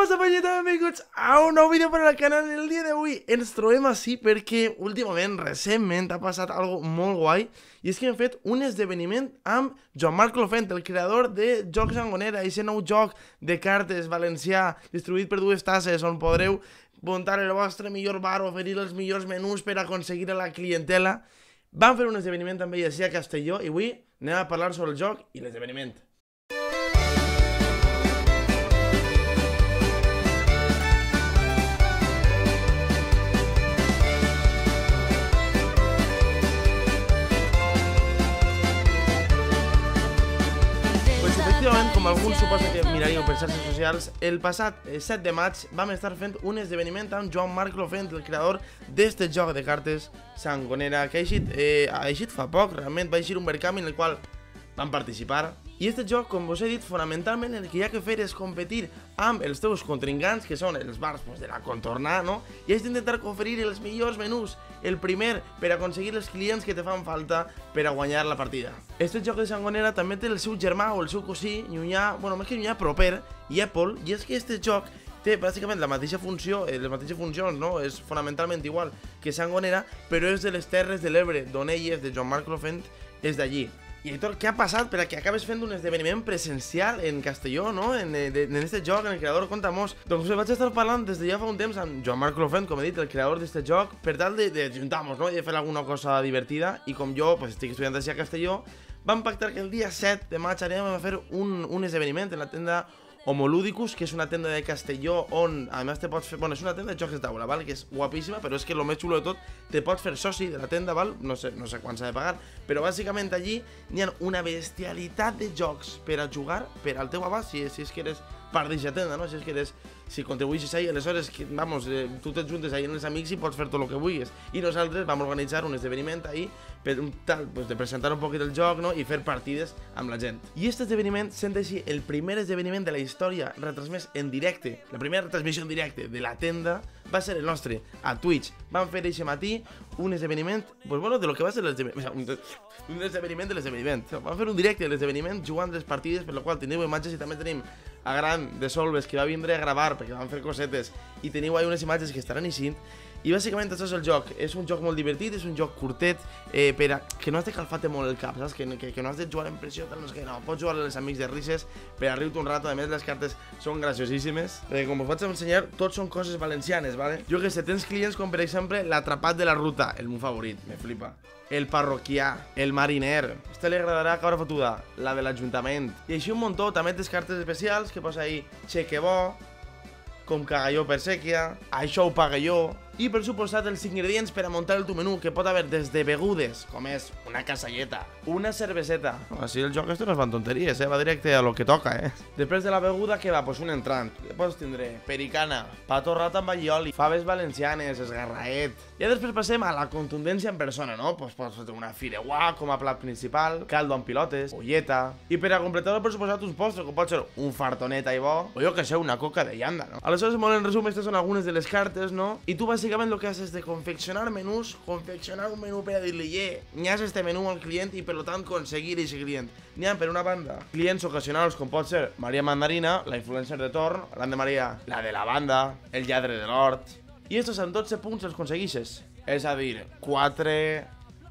passa, penyeta? Benvinguts a un nou vídeo per al canal. El dia d'avui ens trobem així perquè últimament, recentment, ha passat algo molt guai, i és que hem fet un esdeveniment amb Joan-Marc Clofent, el creador de Jocs Sangonera, aquest nou joc de cartes valencià distribuït per Dues Tasses, on podreu muntar el vostre millor bar, oferir els millors menús per aconseguir a la clientela. Vam fer un esdeveniment amb ell així a Castelló i avui anem a parlar sobre el joc i l'esdeveniment. Com alguns suposa que miraríeu per xarxes socials, el passat 7 de maig vam estar fent un esdeveniment amb Joan-Marc Clofent, el creador d'este joc de cartes Sangonera, que ha eixit fa poc, realment va eixir un Verkami en el qual vam participar. I este joc, com vos he dit, fonamentalment el que hi ha que fer és competir amb els teus contrincants, que són els bars de la Contornar, no? I has d'intentar oferir els millors menús, el primer per aconseguir els clients que te fan falta per a guanyar la partida. Este joc de Sangonera també té el seu germà o el seu cosí, llunyà, bueno, més que llunyà, proper, Apple, i és que este joc té bàsicament la mateixa funció, les mateixes funcions, no? És fonamentalment igual que Sangonera, però és de les Terres de l'Ebre, d'on ell és, de Joan-Marc Clofent, és d'allí. I Héctor, què ha passat per a que acabes fent un esdeveniment presencial en Castelló, no? En este joc, en el creador, conta-mos. Doncs vaig estar parlant des de ja fa un temps amb Joan-Marc Clofent, com he dit, el creador d'este joc, per tal de juntar-nos, no? I de fer alguna cosa divertida. I com jo, pues, estic estudiant així a Castelló, vam pactar que el dia 7 de maig anem a fer un esdeveniment en la tenda Homolúdicus, que és una tenda de Castelló on, a més, te pots fer... Bueno, és una tenda de jocs de taula, val? Que és guapíssima, però és que el més xulo de tot, te pots fer soci de la tenda, val? No sé quan s'ha de pagar, però bàsicament allí n'hi ha una bestialitat de jocs per a jugar per al teu abast, si és que eres part d'aquesta tenda, no? Si contribuïssis ahí, aleshores, vamos, tu te juntes ahí amb els amics i pots fer tot el que vulguis. I nosaltres vam organitzar un esdeveniment ahí per tal, pues, de presentar un poquet el joc, no? I fer partides amb la gent. I aquest esdeveniment sent així el primer esdeveniment de la història retransmès en directe, la primera retransmissió en directe de la tenda va ser el nostre, a Twitch. Vam fer aquest matí un esdeveniment, pues bueno, de lo que va ser l'esdeveniment, un esdeveniment de l'esdeveniment. Vam fer un directe de l'esdeveniment jugant les partides, per la qual teniu imatges i també tenim a Gran de Solves, que va vindre a gravar perquè van fer cosetes, i teniu ahí unes imatges que estaran eixint. I bàsicament això és el joc. És un joc molt divertit, és un joc curtet, per a que no has de calfar-te molt el cap, saps? Que no has de jugar en pressió, tal, no sé què, no. Pots jugar amb els amics de risses per a riure un rato. A més, les cartes són graciosíssimes. Com us vaig ensenyar, tots són coses valencianes, ¿vale? Jo que sé, tens clients com, per exemple, l'atrapat de la ruta, el meu favorit, me flipa. El parroquià, el mariner, este li agradarà cabra fotuda, la de l'Ajuntament. I així un muntó, també tens cartes especials, que posa ahí xeque bo, com cagalló per sèquia, això ho paga jo. I per suposat els ingredients per a muntar el teu menú, que pot haver des de begudes, com és una casalleta, una cerveseta. Així el joc este no es van tonteries, va directe a lo que toca, Després de la beguda, què va? Pues un entrant. Què pots tindre? Pericana, pa torrat amb allioli, faves valencianes, esgarraet. I després passem a la contundència en persona, no? Pues pots fer una fideuà com a plat principal, caldo amb pilotes, olleta. I per a completar-ho, per suposat, uns postres, com pot ser un fartonet i bo, o jo que sé, una coca de llanda, no? Aleshores, molt en resum, aquestes són algunes de les cartes, no? I tu bàsicament el que has és de confeccionar menús, confeccionar un menú per a dir-li, n'hi has este menú al client i per tant aconseguir aquest client. N'hi ha per una banda clients ocasionals com pot ser Maria Mandarina, la influencer de torn, l'Anna Maria, la de la banda, el lladre de l'hort. I estos amb 12 punts els aconseguixes. És a dir, 4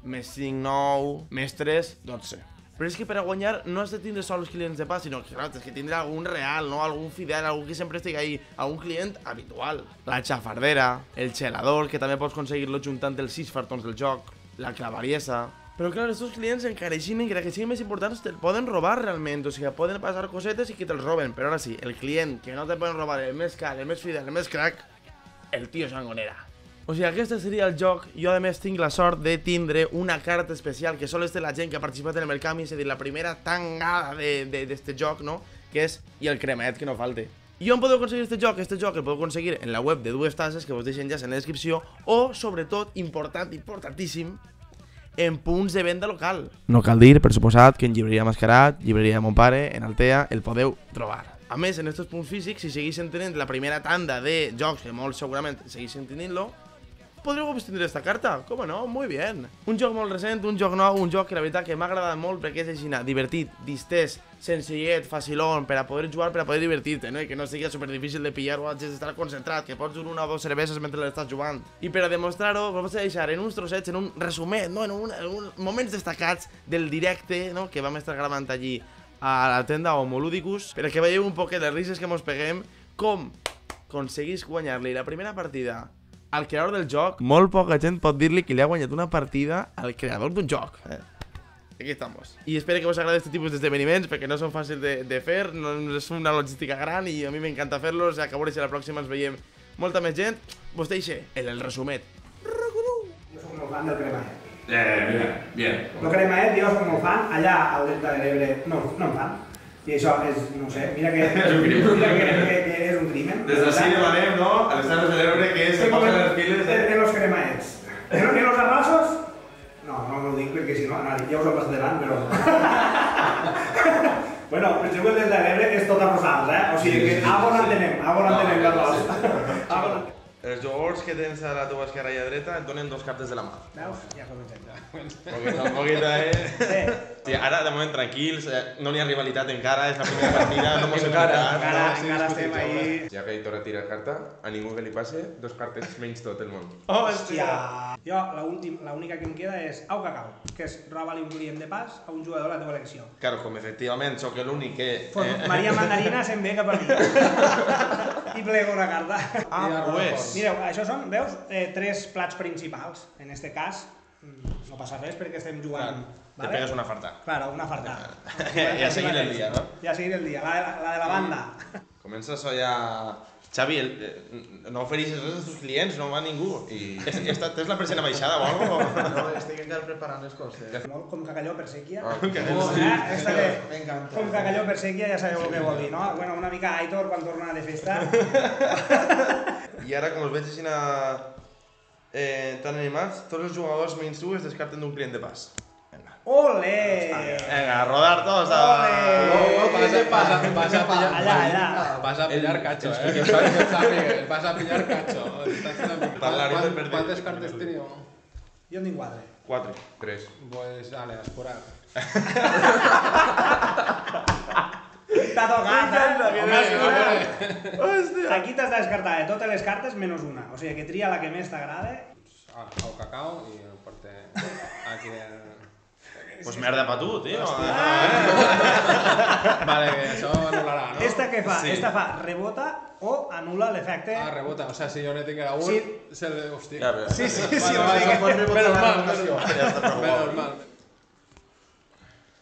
més 5, 9, més 3, 12. Però és que per a guanyar no has de tindre sols clients de pas, sinó que clar, has de tindre algun real, no? Algun fidel, algú que sempre estigui ahí, algun client habitual. La xafardera, el xelador, que també pots aconseguir-lo juntant els 6 fartons del joc, la clavariesa. Però clar, aquests clients encareixin, encara que siguin més importants, te'l poden robar realment, o sigui, poden passar cosetes i que te'ls roben. Però ara sí, el client que no te poden robar, el més car, el més fidel, el més crack, el tio Sangonera. O sigui, aquest seria el joc. Jo, a més, tinc la sort de tindre una carta especial que sols té la gent que ha participat en el Verkami, és a dir, la primera tangada d'este joc, no? Que és, i el cremet, que no falte. I on podeu aconseguir este joc? Este joc el podeu aconseguir en la web de Dues Tasses, que vos deixen ja en la descripció, o, sobretot, importantíssim, en punts de venda local. No cal dir, per suposat, que en Llibreria Mascarat, Llibreria de mon pare, en Altea, el podeu trobar. A més, en aquests punts físics, si segueixen tenint la primera tanda de jocs, que molt segurament segueixen tenint-lo, podríeu tindre esta carta, com no? Muy bien. Un joc molt recent, un joc nou, un joc que la veritat que m'ha agradat molt perquè és així, divertit, distès, senzillet, facilón, per a poder jugar, per a poder divertir-te, no? I que no sigui super difícil de pillar o hagis d'estar concentrat, que pots dur una o dues cerveses mentre l'estàs jugant. I per a demostrar-ho, vos vaig deixar en uns trossets, en un resumet, no? En uns moments destacats del directe, no? Que vam estar gravant allí a la tenda Homoludicus, perquè veieu un poquet les risses que mos peguem, com aconseguís guanyar-li la primera partida al creador del joc. Molt poca gent pot dir-li que li ha guanyat una partida al creador d'un joc. Aquí estamos. I espero que vos agradi este tipus d'esdeveniments, perquè no són fàcils de fer, no és una logística gran i a mi m'encanta fer-los. A veure si la pròxima ens veiem molta més gent. Vos deixe el resumet. Yo soy como fan del cremaet. Bien. Lo cremaet, yo como fan, allá al Delta del Ebre, no en fan. I això és, no sé, mira que és un crimen. Des d'ací demanem, no?, a les Terres de l'Ebre que se posen les piles en los cremaets. En los arrasos? No ho dic perquè si no, ja us ho passat davant, però... Bueno, penseu que el Delta de l'Ebre és tot arrosals, O sigui que algo n'entenem, Carlos. Els jugadors que tens a la teva esquerra i a dreta et donen dos cartes de la mà. Veus? Ja comencem. Un poquito, Sí, ara, de moment, tranquils, no n'hi ha rivalitat encara, és la primera partida, no mos Encara estem ahí... Ja que Aitor tira carta, a ningú que li passe, dos cartes menys tot el món. Hòstia! Jo, l'única que em queda és Au Cacau, que és roba-li un client de pas a un jugador a la teva elecció. Claro, com efectivament sóc l'únic que... Maria Mandarina se'n ve cap a mi. I plego una carta. Pues... Mireu, això són, veus, tres plats principals. En este cas, no passa res perquè estem jugant. Te pegues una farta. Claro, una farta. Ja seguir el dia, no? Ja seguir el dia, la de la banda. Comença això ja... Xavi, no ofereixes res als teus clients, no va ningú. Tens la persiana baixada o algo? No, estic encara preparant les coses. Molt com cacalló per sèquia. M'encanta. Com cacalló per sèquia ja sabeu el que vol dir, no? Bueno, una mica Aitor quan torna de festa. I ara, com us veig així tan animats, tots els jugadors menys tu es descarten d'un client de pas. Ole! Venga, a rodar todos. Vas a pillar cacho, Vas a pillar cacho. ¿Cuántas cartas teníeu? Jo en tinc 4. 4. 3. Pues dale, a escurar. T'ha tocat, Hòstia. Aquí t'has de descartar de totes les cartes menys una. O sigui que tria la que més t'agrada. Au Cacao y el porte aquí el... Pues merda pa tu, tío. Vale, que això anul·larà, no? Esta què fa? Esta fa rebota o anul·la l'efecte... Ah, rebota. O sea, si jo ne tinguera un, se le... Hòstia. Sí. Menos mal.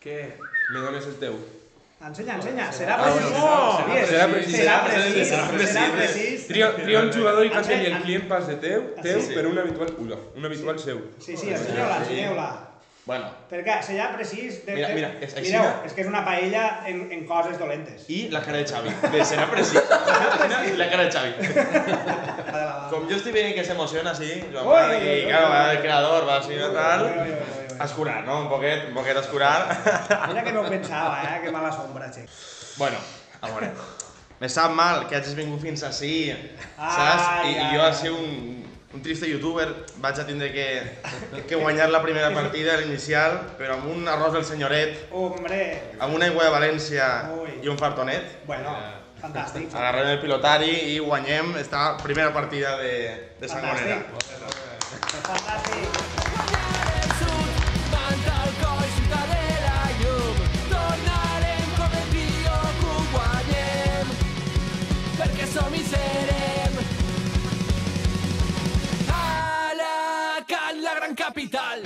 Què? Me dones el teu. Ensenya. Serà precís. Tria un jugador i cancelli el client pas de teu per un habitual seu. Sí, ensenyeu-la. Bueno. Perquè serà precís... Mira, és així. Mireu, és que és una paella en coses dolentes. I la cara de Xavi. Serà precís. I la cara de Xavi. Com jo estic veient que s'emociona així, Joan Marc, i claro, va el creador, va així i tal... A escurar, no? Un poquet a escurar. Mira que no ho pensava, que mala sombra, xe. Bueno, a veure. Me sap mal que hagis vingut fins ací, saps? I jo, així, un triste youtuber, vaig a tindre que guanyar la primera partida, l'inicial, però amb un arròs del senyoret, amb una aigua de València i un fartonet. Bueno, fantàstic. Agarrem el pilotari i guanyem esta primera partida de Sangonera. Fantàstic. Som i serem a la gran capital.